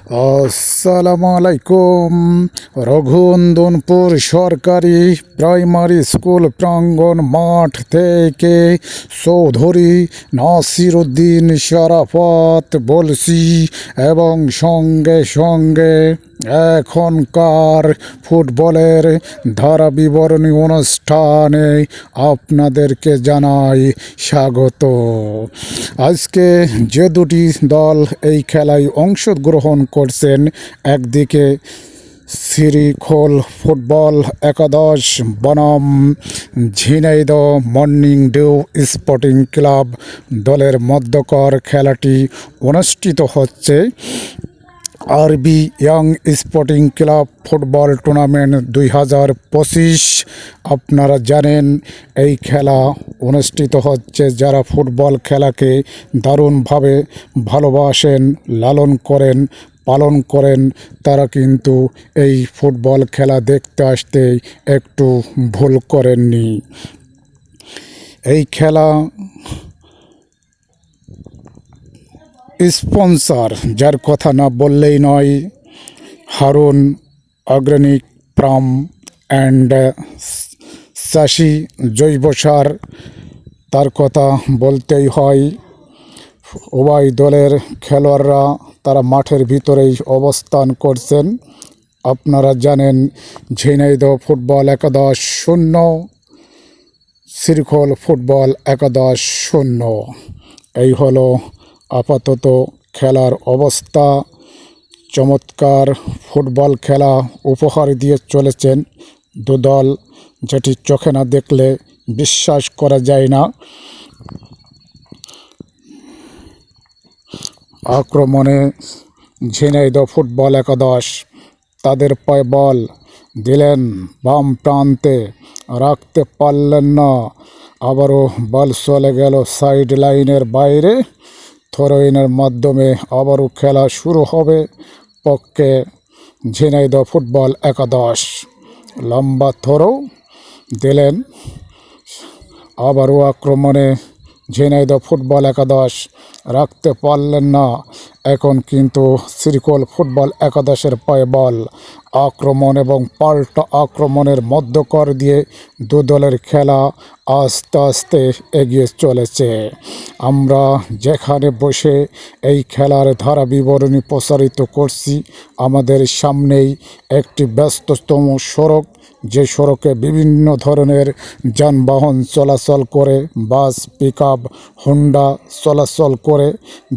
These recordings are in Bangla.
আসসালামু আলাইকুম। রঘুনন্দনপুর সরকারি প্রাইমারি স্কুল প্রাঙ্গণ মাঠ থেকে চৌধুরী নাসিরউদ্দিন শরাফত বলছি এবং সঙ্গে সঙ্গে এখনকার ফুটবলের ধারা বিবরণী অনুষ্ঠানে আপনাদেরকে জানাই স্বাগত। আজকে যে দুটি দল এই খেলায় অংশগ্রহণ করছেন, একদিকে শ্রীখোল ফুটবল একাদশ বনাম Jhenaidah morning dew sporting club দলের মধ্যকার খেলাটি অনুষ্ঠিত হচ্ছে RB young sporting club football tournament 2025। আপনারা জানেন এই খেলা অনুষ্ঠিত হচ্ছে যারা ফুটবল খেলাকে দারুণভাবে ভালোবাসেন, লালন করেন, পালন করেন, তারা কিন্তু এই ফুটবল খেলা দেখতে আসতে একটু ভুল করেননি। এই খেলা স্পন্সর, যার কথা না বললেই নয়, হারুন অর্গানিক ফার্ম অ্যান্ড চাষি জৈব সার, তার কথা বলতেই হয়। উভয় দলের খেলোয়াড়রা তারা মাঠের ভিতরেই অবস্থান করছেন। আপনারা জানেন ঝিনাইদহ ফুটবল একাদশ 0, শ্রীখোল ফুটবল একাদশ 0। এই হলো আপাতত খেলার অবস্থা। চমৎকার ফুটবল খেলা উপহার দিয়ে চলেছেন দুদল, যেটি চোখে না দেখলে বিশ্বাস করা যায় না। আক্রমণে ঝিনাইদহ ফুটবল একাদশ, তাদের পায়ে বল দিলেন, বাম প্রান্তে রাখতে পারলেন না, আবারও বল চলে গেল সাইড লাইনের বাইরে। থ্রোইনের মাধ্যমে আবারও খেলা শুরু হবে পক্ষে ঝিনাইদহ ফুটবল একাদশ। লম্বা থ্রো দিলেন, আবারও আক্রমণে ঝিনাইদহ ফুটবল একাদশ, রাখতে পারলেন না। এখন কিন্তু শ্রীখোল ফুটবল একাদশের পায়ে বল। আক্রমণ এবং পাল্টা আক্রমণের মধ্যকর দিয়ে দু দলের খেলা আস্তে আস্তে এগিয়ে চলেছে। আমরা যেখানে বসে এই খেলার ধারা বিবরণী প্রসারিত করছি, আমাদের সামনেই একটি ব্যস্ততম সড়ক, যে সড়কে বিভিন্ন ধরনের যানবাহন চলাচল করে, বাস, পিকআপ, হোন্ডা চলাচল করে,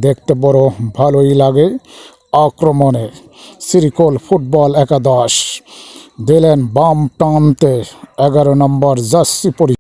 দেখতে বড় ভালোই লাগে। আক্রমণে শ্রীখোল ফুটবল একাদশ দিলেন বাম প্রান্তে 11 নম্বর জার্সি পরি